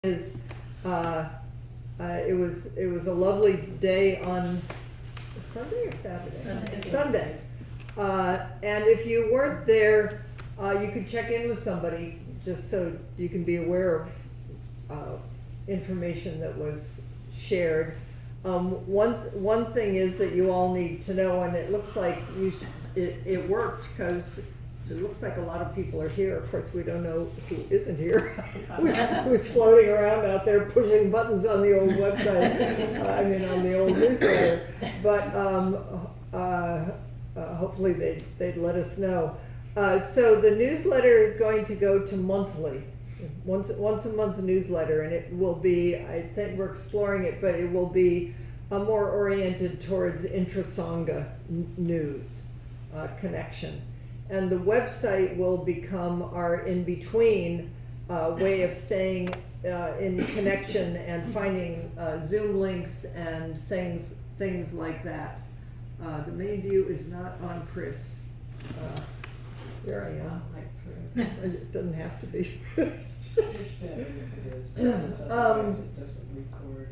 is it was a lovely day on Sunday or Saturday? Sunday. And if you weren't there, you could check in with somebody just so you can be aware of information that was shared. One thing is that you all need to know, and it looks like it worked because it looks like a lot of people are here. Of course, we don't know who isn't here, who's floating around out there pushing buttons on the old website, on the old newsletter. But hopefully they'd let us know. So the newsletter is going to go to monthly, once a month newsletter, and it will be, I think we're exploring it, but it will be more oriented towards intra-Sangha news connection. And the website will become our in-between way of staying in connection and finding Zoom links and things like that. The main view is not on Chris. There I am. It doesn't have to be. It doesn't record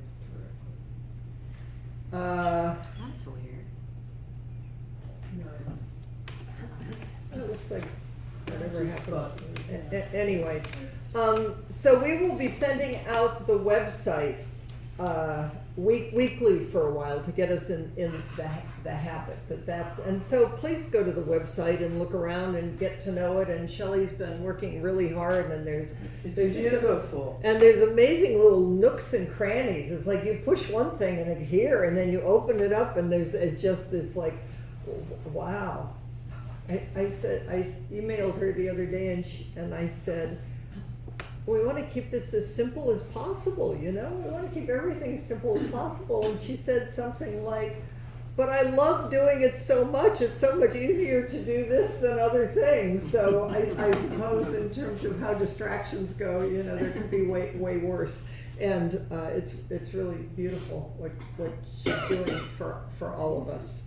correctly. That's weird. No, it's. It looks like whatever happens. Anyway, so we will be sending out the website weekly for a while to get us in the habit that's, and so please go to the website and look around and get to know it. And Shelley's been working really hard, and there's beautiful. And there's amazing little nooks and crannies. It's like you push one thing and here, and then you open it up, and it's like, wow. I emailed her the other day, and I said, we want to keep this as simple as possible, we want to keep everything as simple as possible. And she said something like, but I love doing it so much, it's so much easier to do this than other things. So I suppose in terms of how distractions go, there could be way worse. And it's really beautiful what she's doing for all of us.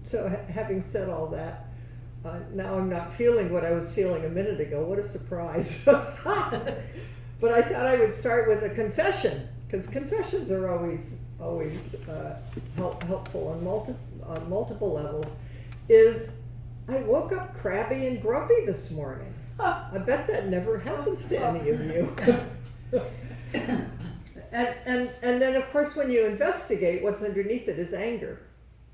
So having said all that, now I'm not feeling what I was feeling a minute ago. What a surprise. But I thought I would start with a confession, because confessions are always helpful on multiple levels. Is I woke up crabby and grumpy this morning. I bet that never happens to any of you. and then of course when you investigate, what's underneath it is anger.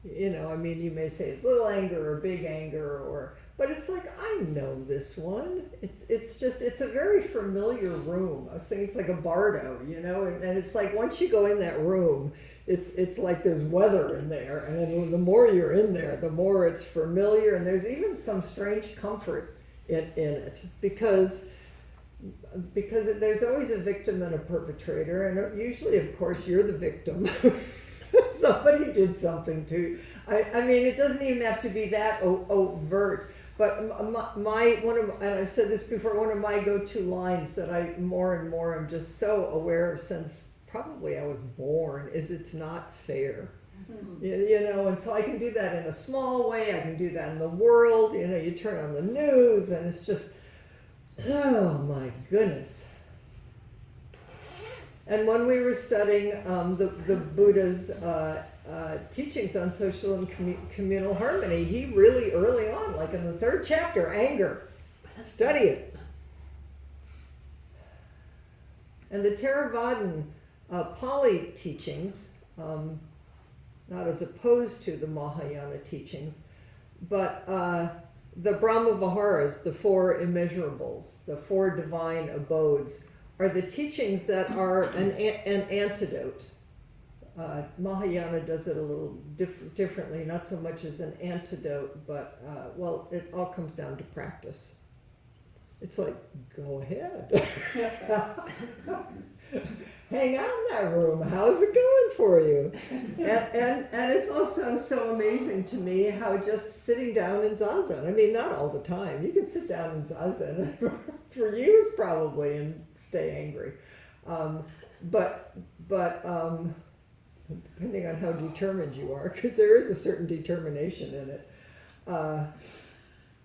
You may say it's little anger or big anger, but it's like, I know this one. It's a very familiar room. I was saying it's like a bardo, and it's like once you go in that room, it's like there's weather in there, and then the more you're in there, the more it's familiar, and there's even some strange comfort in it, because there's always a victim and a perpetrator, and usually, of course, you're the victim. Somebody did something to you. It doesn't even have to be that overt. But and I've said this before, one of my go-to lines that I more and more am just so aware of since probably I was born is, it's not fair. Mm-hmm. And so I can do that in a small way. I can do that in the world. You turn on the news and it's just, oh my goodness. And when we were studying the Buddha's teachings on social and communal harmony, he really early on, like in the 3rd chapter, anger, study it. And the Theravadan Pali teachings, not as opposed to the Mahayana teachings, but the Brahma Viharas, the 4 immeasurables, the 4 divine abodes, are the teachings that are an antidote. Mahayana does it a little differently, not so much as an antidote, but, it all comes down to practice. It's like, go ahead. Hang out in that room. How's it going for you? And it's also so amazing to me how just sitting down in Zazen, not all the time. You can sit down in Zazen for years probably and stay angry. But depending on how determined you are, because there is a certain determination in it.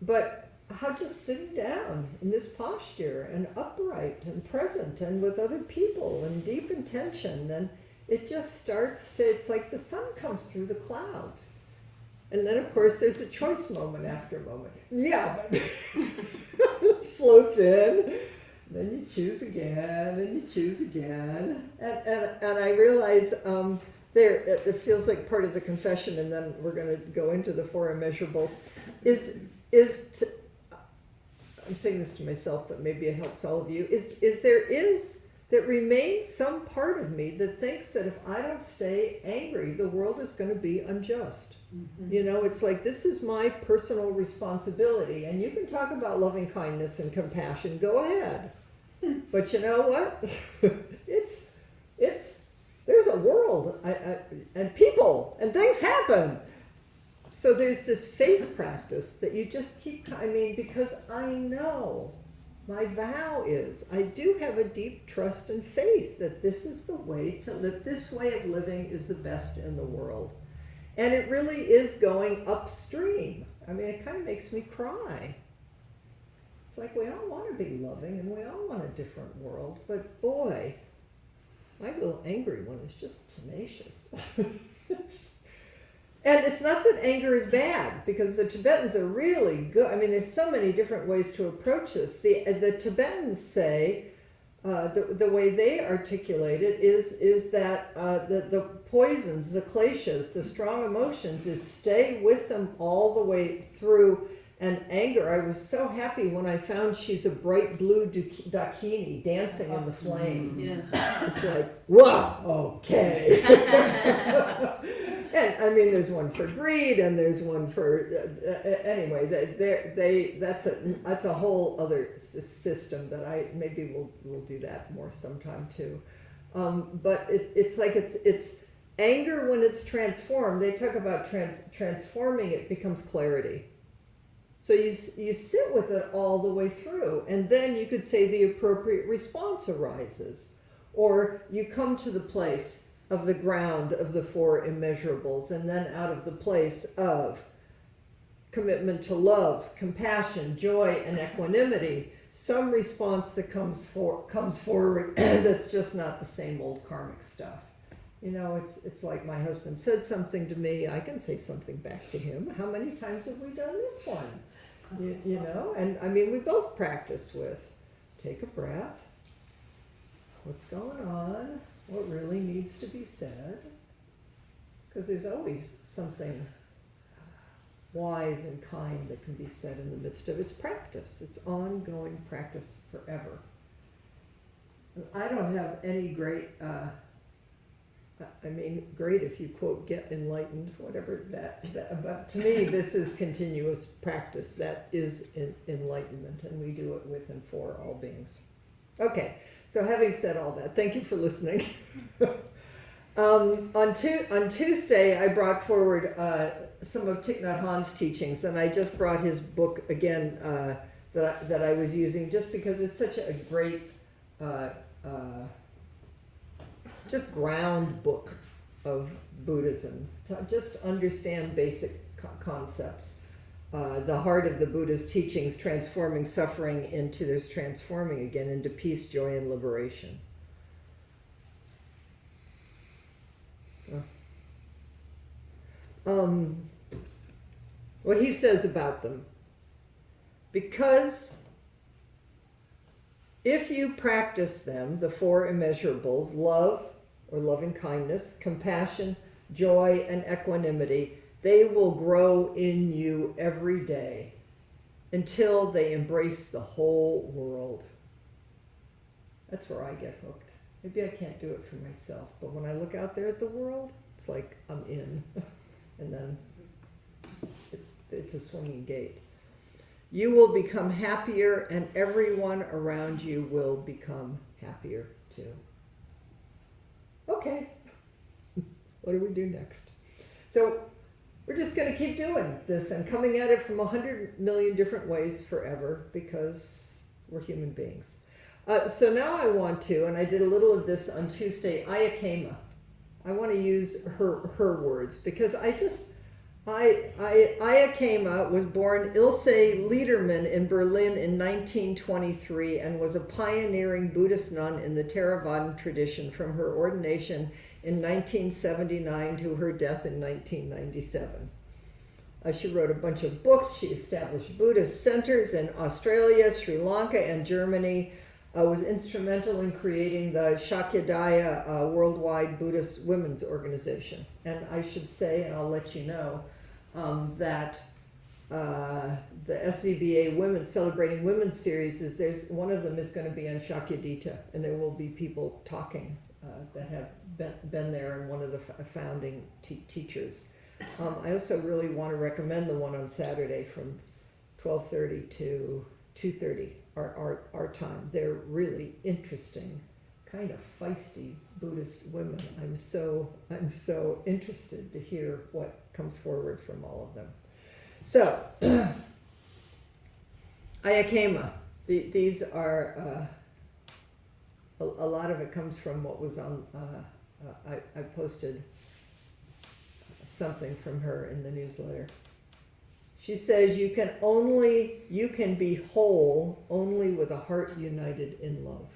But how just sitting down in this posture and upright and present and with other people and deep intention, and it just starts to, it's like the sun comes through the clouds. And then of course there's a choice moment after moment. Yeah, but floats in, then you choose again and you choose again. And I realize it feels like part of the confession, and then we're going to go into the four immeasurables, is to, I'm saying this to myself, but maybe it helps all of you, there remains some part of me that thinks that if I don't stay angry, the world is going to be unjust. Mm-hmm. You know, it's like, this is my personal responsibility, and you can talk about loving kindness and compassion, go ahead. But you know what? There's a world, and people, and things happen. So there's this faith practice that you just keep, because I know, my vow is, I do have a deep trust and faith that this is the way that this way of living is the best in the world. And it really is going upstream. It kind of makes me cry. It's like, we all want to be loving and we all want a different world, but boy, my little angry one is just tenacious. And it's not that anger is bad, because the Tibetans are really good. There's so many different ways to approach this. The Tibetans say, the way they articulate it is that the poisons, the kleshas, the strong emotions, is stay with them all the way through. And anger, I was so happy when I found she's a bright blue dakini dancing in the flames. Yeah. It's like, whoa, okay. And there's one for greed, and there's one for anyway. That's a whole other system that maybe we'll do that more sometime too. But it's like it's anger when it's transformed. They talk about transforming it becomes clarity. So you sit with it all the way through, and then you could say the appropriate response arises, or you come to the place of the ground of the four immeasurables, and then out of the place of commitment to love, compassion, joy, and equanimity, some response that comes forward that's just not the same old karmic stuff. It's like my husband said something to me, I can say something back to him. How many times have we done this one? You know, and we both practice with, take a breath, what's going on, what really needs to be said, because there's always something wise and kind that can be said in the midst of its practice. It's ongoing practice forever. I don't have any great great if you quote, get enlightened, whatever that, but to me, this is continuous practice. That is enlightenment, and we do it with and for all beings. Okay, so having said all that, thank you for listening. On Tuesday, I brought forward some of Thich Nhat Hanh's teachings, and I just brought his book again that I was using just because it's such a great just ground book of Buddhism, to just understand basic concepts. The heart of the Buddha's teachings, transforming suffering into, there's transforming again into peace, joy, and liberation. What he says about them. Because if you practice them, the four immeasurables, love, or loving kindness, compassion, joy, and equanimity, they will grow in you every day until they embrace the whole world. That's where I get hooked. Maybe I can't do it for myself, but when I look out there at the world, it's like I'm in. And then it's a swinging gate. You will become happier, and everyone around you will become happier too. Okay, what do we do next? So we're just going to keep doing this and coming at it from 100 million different ways forever, because we're human beings. So now I want to, and I did a little of this on Tuesday, Ayakema. I want to use her words, because Ayakema was born Ilse Liedermann in Berlin in 1923 and was a pioneering Buddhist nun in the Theravadan tradition from her ordination in 1979 to her death in 1997. She wrote a bunch of books. She established Buddhist centers in Australia, Sri Lanka, and Germany. Was instrumental in creating the Shakyadaya Worldwide Buddhist Women's Organization. And I should say, and I'll let you know, that the SCBA Women Celebrating Women series there's one of them is going to be on Shakyadita, and there will be people talking that have been there, and one of the founding teachers. I also really want to recommend the one on Saturday from 12:30 to 2:30 our time. They're really interesting, kind of feisty Buddhist women. I'm so interested to hear what comes forward from all of them. So, Ayakema. These are a lot of it comes from what was on. I posted something from her in the newsletter. She says you can be whole only with a heart united in love.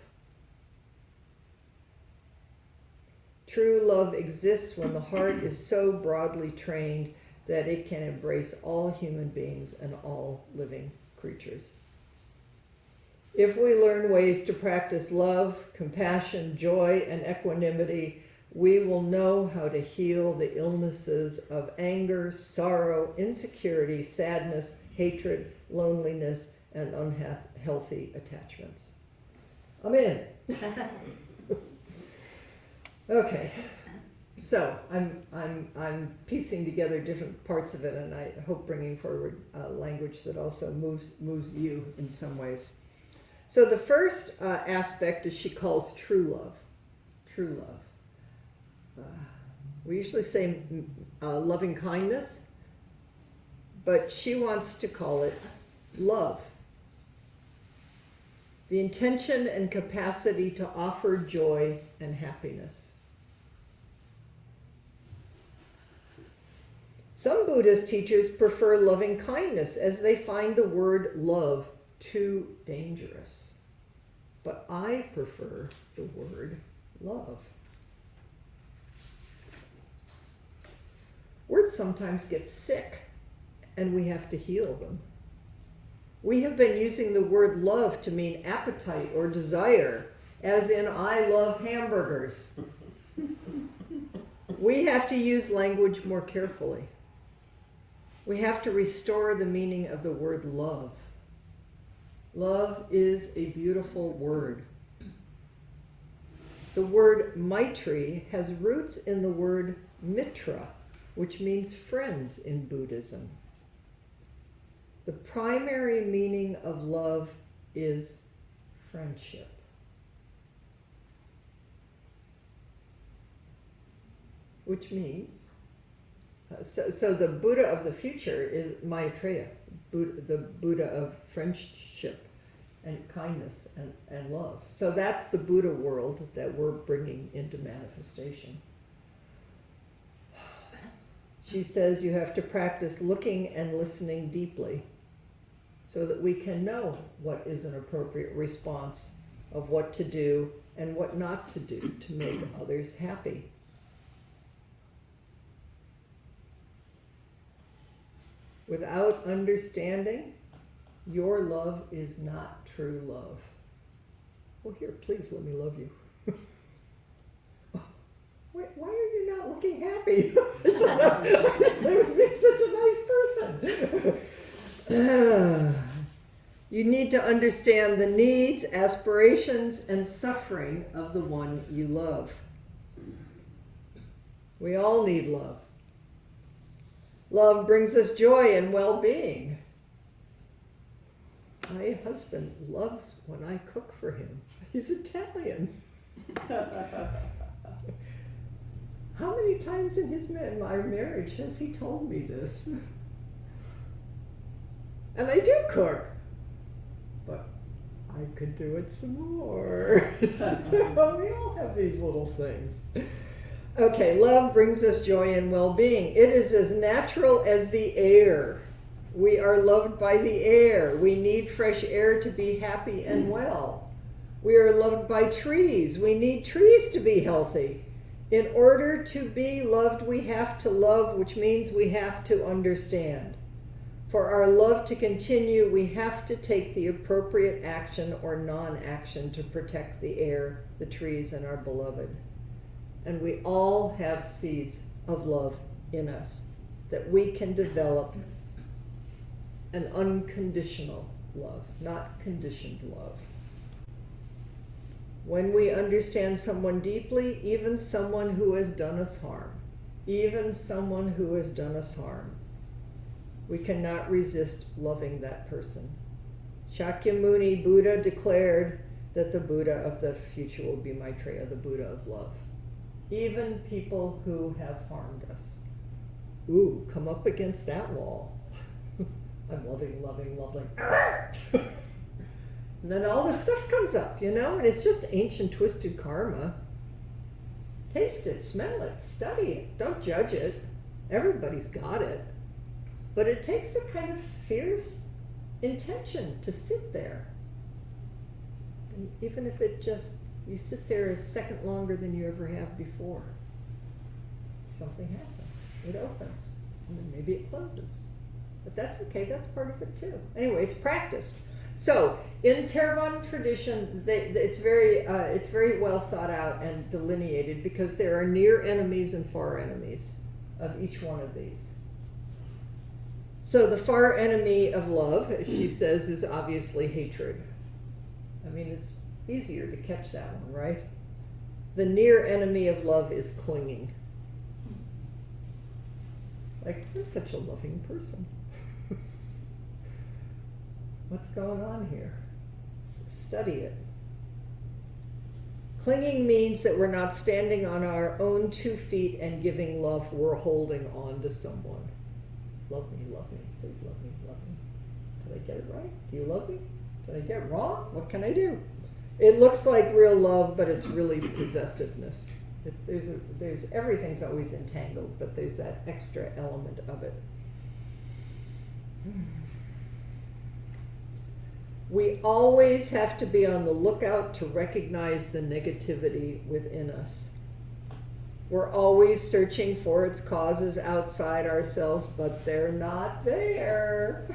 True love exists when the heart is so broadly trained that it can embrace all human beings and all living creatures. If we learn ways to practice love, compassion, joy, and equanimity, we will know how to heal the illnesses of anger, sorrow, insecurity, sadness, hatred, loneliness, and unhealthy attachments. Amen. Okay, so I'm piecing together different parts of it, and I hope bringing forward language that also moves you in some ways. So the first aspect is she calls true love. True love. We usually say loving kindness, but she wants to call it love. The intention and capacity to offer joy and happiness. Some Buddhist teachers prefer loving kindness as they find the word love too dangerous. But I prefer the word love. Words sometimes get sick, and we have to heal them. We have been using the word love to mean appetite or desire, as in I love hamburgers. We have to use language more carefully. We have to restore the meaning of the word love. Love is a beautiful word. The word Maitri has roots in the word Mitra, which means friends in Buddhism. The primary meaning of love is friendship. Which means, so the Buddha of the future is Maitreya, the Buddha of friendship and kindness and love. So that's the Buddha world that we're bringing into manifestation. She says you have to practice looking and listening deeply so that we can know what is an appropriate response of what to do and what not to do to make others happy. Without understanding, your love is not true love. Well, here, please let me love you. Why are you not looking happy? I was being such a nice person. You need to understand the needs, aspirations, and suffering of the one you love. We all need love. Love brings us joy and well-being. My husband loves when I cook for him. He's Italian. How many times in our marriage has he told me this? And I do cook, but I could do it some more. We all have these little things. Okay, love brings us joy and well-being. It is as natural as the air. We are loved by the air. We need fresh air to be happy and well. We are loved by trees. We need trees to be healthy. In order to be loved, we have to love, which means we have to understand. For our love to continue, we have to take the appropriate action or non-action to protect the air, the trees, and our beloved. And we all have seeds of love in us that we can develop an unconditional love, not conditioned love. When we understand someone deeply, even someone who has done us harm, we cannot resist loving that person. Shakyamuni Buddha declared that the Buddha of the future will be Maitreya, the Buddha of love. Even people who have harmed us. Ooh, come up against that wall. I'm loving. And then all this stuff comes up, and it's just ancient twisted karma. Taste it, smell it, study it, don't judge it. Everybody's got it. But it takes a kind of fierce intention to sit there. And even if you sit there a second longer than you ever have before, something happens. It opens, and then maybe it closes. But that's okay, that's part of it too. Anyway, it's practice. So, in Theravada tradition, it's very well thought out and delineated because there are near enemies and far enemies of each one of these. So the far enemy of love, as she says, is obviously hatred. I mean, it's easier to catch that one, right? The near enemy of love is clinging. It's like, you're such a loving person. What's going on here? Study it. Clinging means that we're not standing on our own 2 feet and giving love, we're holding on to someone. Love me, please love me. Did I get it right? Do you love me? Did I get it wrong? What can I do? It looks like real love, but it's really possessiveness. There's everything's always entangled, but there's that extra element of it. We always have to be on the lookout to recognize the negativity within us. We're always searching for its causes outside ourselves, but they're not there.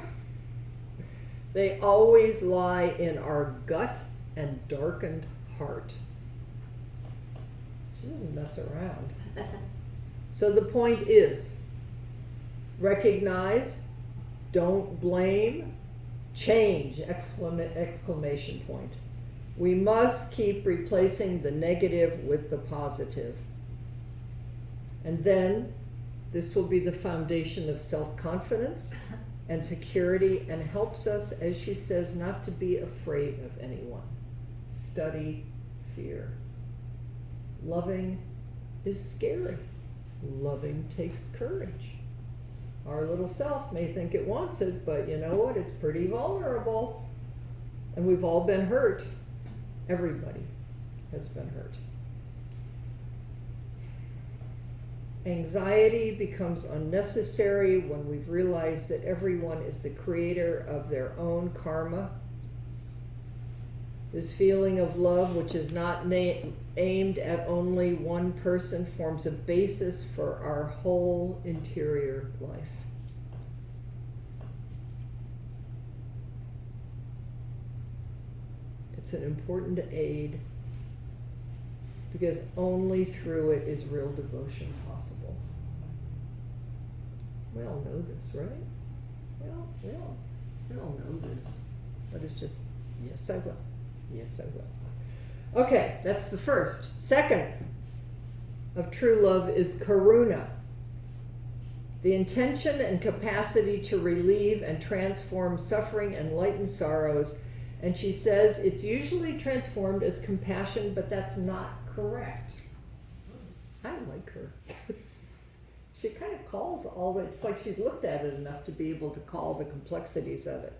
They always lie in our gut and darkened heart. She doesn't mess around. So the point is, recognize, don't blame, change, exclamation point. We must keep replacing the negative with the positive. And then this will be the foundation of self-confidence and security and helps us, as she says, not to be afraid of anyone. Study fear. Loving is scary. Loving takes courage. Our little self may think it wants it, but you know what? It's pretty vulnerable. And we've all been hurt. Everybody has been hurt. Anxiety becomes unnecessary when we've realized that everyone is the creator of their own karma. This feeling of love, which is not aimed at only one person, forms a basis for our whole interior life. It's an important aid because only through it is real devotion possible. We all know this, right? We all know this. But it's just, yes, I will. Yes, I will. Okay, that's the first. Second of true love is karuna. The intention and capacity to relieve and transform suffering and lighten sorrows. And she says it's usually transformed as compassion, but that's not correct. I like her. She kind of calls all the, it's like she's looked at it enough to be able to call the complexities of it.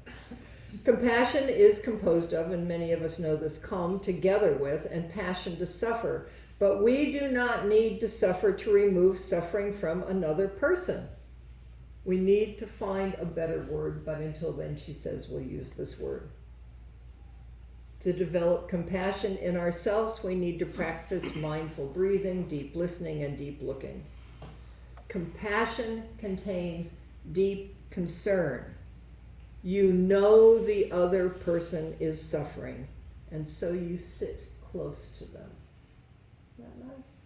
Compassion is composed of, and many of us know this, come together with, and passion to suffer. But we do not need to suffer to remove suffering from another person. We need to find a better word, but until then, she says we'll use this word. To develop compassion in ourselves, we need to practice mindful breathing, deep listening, and deep looking. Compassion contains deep concern. You know the other person is suffering, and so you sit close to them. Isn't that nice?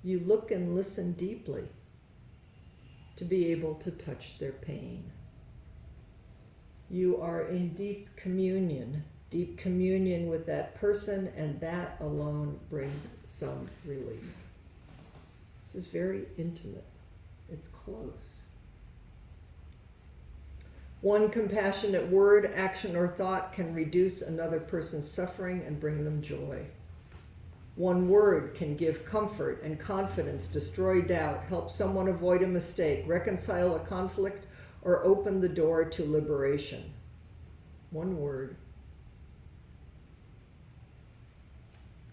You look and listen deeply to be able to touch their pain. You are in deep communion with that person, and that alone brings some relief. This is very intimate. It's close. One compassionate word, action, or thought can reduce another person's suffering and bring them joy. One word can give comfort and confidence, destroy doubt, help someone avoid a mistake, reconcile a conflict, or open the door to liberation. One word.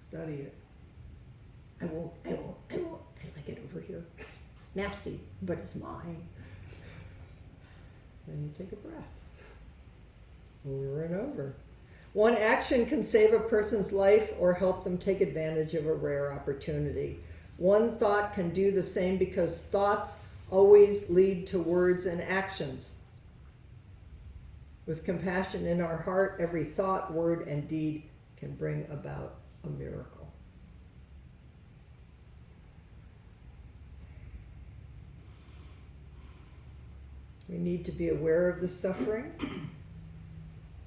Study it. I won't. I like it over here. It's nasty, but it's mine. Then you take a breath. Over and over. One action can save a person's life or help them take advantage of a rare opportunity. One thought can do the same because thoughts always lead to words and actions. With compassion in our heart, every thought, word, and deed can bring about a miracle. We need to be aware of the suffering,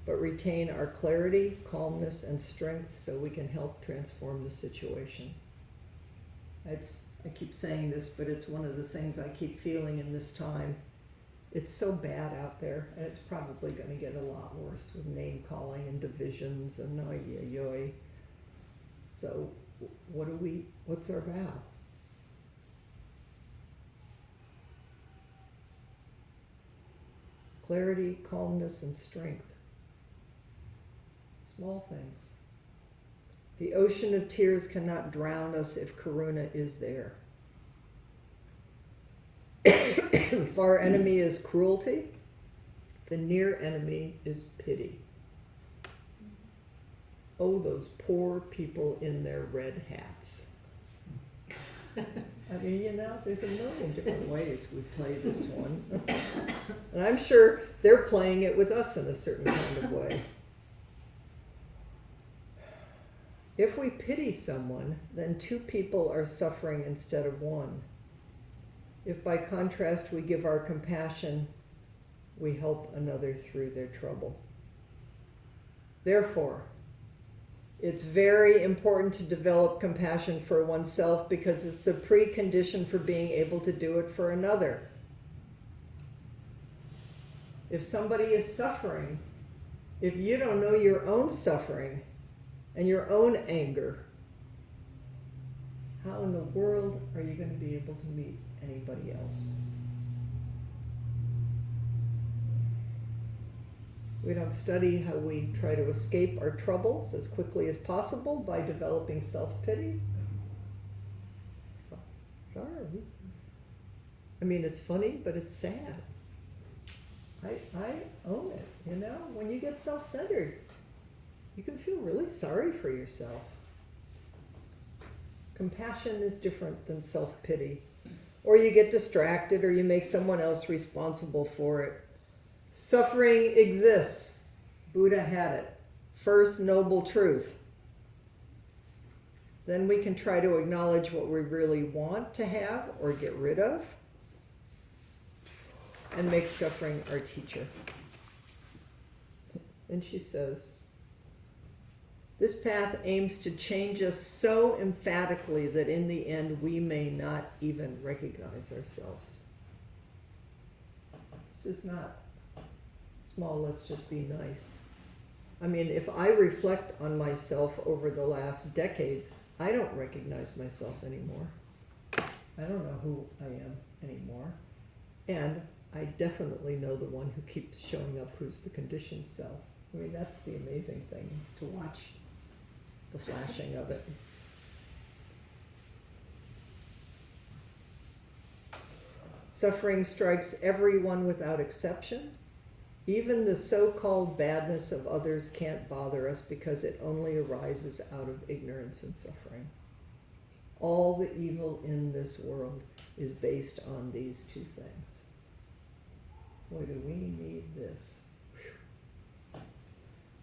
but retain our clarity, calmness, and strength so we can help transform the situation. I keep saying this, but it's one of the things I keep feeling in this time. It's so bad out there, and it's probably going to get a lot worse with name calling and divisions and oy oy oy. So what's our vow? Clarity, calmness, and strength. Small things. The ocean of tears cannot drown us if karuna is there. If our enemy is cruelty, the near enemy is pity. Oh, those poor people in their red hats. I mean, there's a million different ways we play this one. And I'm sure they're playing it with us in a certain kind of way. If we pity someone, then two people are suffering instead of one. If by contrast we give our compassion, we help another through their trouble. Therefore, it's very important to develop compassion for oneself because it's the precondition for being able to do it for another. If somebody is suffering, if you don't know your own suffering and your own anger, how in the world are you going to be able to meet anybody else? We don't study how we try to escape our troubles as quickly as possible by developing self-pity. So, sorry. I mean, it's funny, but it's sad. I own it, When you get self-centered, you can feel really sorry for yourself. Compassion is different than self-pity. Or you get distracted, or you make someone else responsible for it. Suffering exists. Buddha had it. First noble truth. Then we can try to acknowledge what we really want to have or get rid of, and make suffering our teacher. And she says, this path aims to change us so emphatically that in the end we may not even recognize ourselves. This is not small, let's just be nice. I mean, if I reflect on myself over the last decades, I don't recognize myself anymore. I don't know who I am anymore. And I definitely know the one who keeps showing up who's the conditioned self. I mean, that's the amazing thing, is to watch the flashing of it. Suffering strikes everyone without exception. Even the so-called badness of others can't bother us because it only arises out of ignorance and suffering. All the evil in this world is based on these two things. Boy, do we need this. Whew.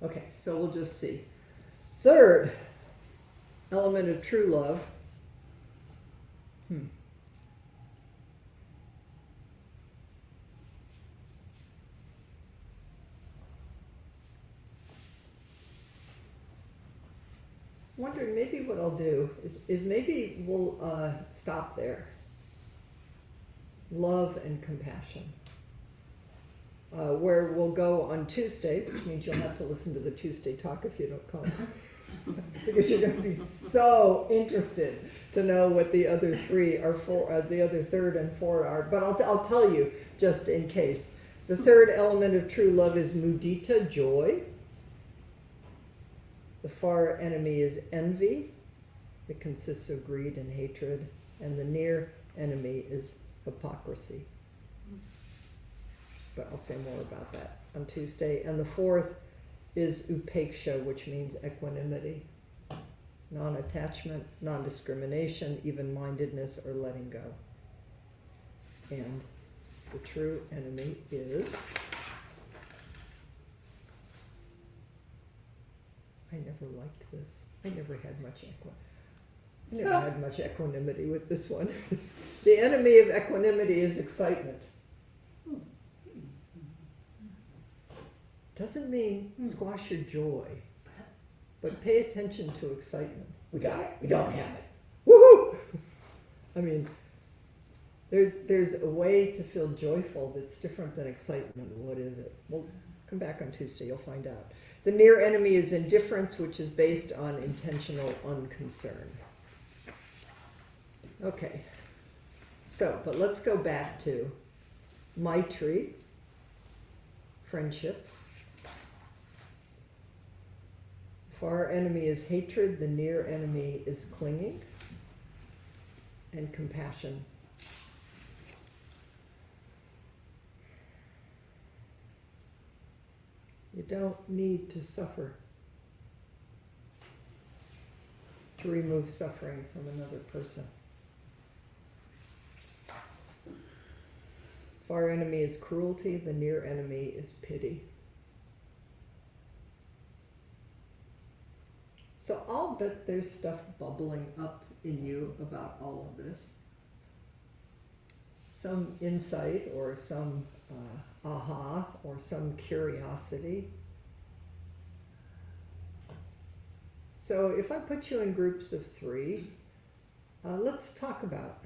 Okay, so we'll just see. Third element of true love. Wondering maybe what I'll do is maybe we'll stop there. Love and compassion. Where we'll go on Tuesday, which means you'll have to listen to the Tuesday talk if you don't come. Because you're going to be so interested to know what the other three are for, the other third and four are. But I'll tell you just in case. The third element of true love is mudita, joy. The far enemy is envy. It consists of greed and hatred. And the near enemy is hypocrisy. But I'll say more about that on Tuesday. And the fourth is upeksha, which means equanimity. Non-attachment, non-discrimination, even-mindedness, or letting go. And the true enemy is... I never liked this. I never had much equanimity with this one. The enemy of equanimity is excitement. Doesn't mean squash your joy, but pay attention to excitement. We got it. We don't have it. Woohoo! I mean, there's a way to feel joyful that's different than excitement. What is it? We'll come back on Tuesday. You'll find out. The near enemy is indifference, which is based on intentional unconcern. Okay. So, but let's go back to Maitri, friendship. Far enemy is hatred, the near enemy is clinging, and compassion. You don't need to suffer to remove suffering from another person. Far enemy is cruelty, the near enemy is pity. So I'll bet there's stuff bubbling up in you about all of this. Some insight or some aha or some curiosity. So if I put you in groups of three, let's talk about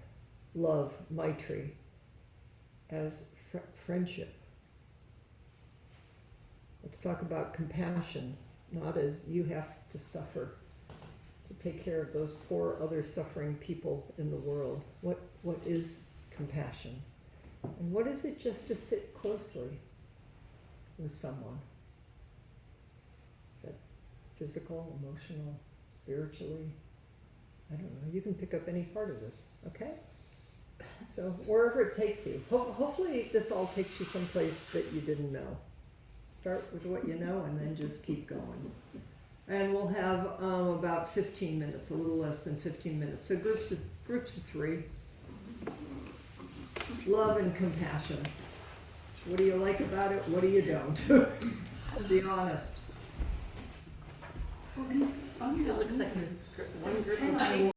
love, Maitri, as friendship. Let's talk about compassion, not as you have to suffer to take care of those poor other suffering people in the world. What is compassion? And what is it just to sit closely with someone? Is that physical, emotional, spiritually? I don't know. You can pick up any part of this, okay? So wherever it takes you. Hopefully this all takes you someplace that you didn't know. Start with what you know and then just keep going. And we'll have about 15 minutes, a little less than 15 minutes. So groups of three. Love and compassion. What do you like about it? What do you don't? Be honest. It looks like there's one group of people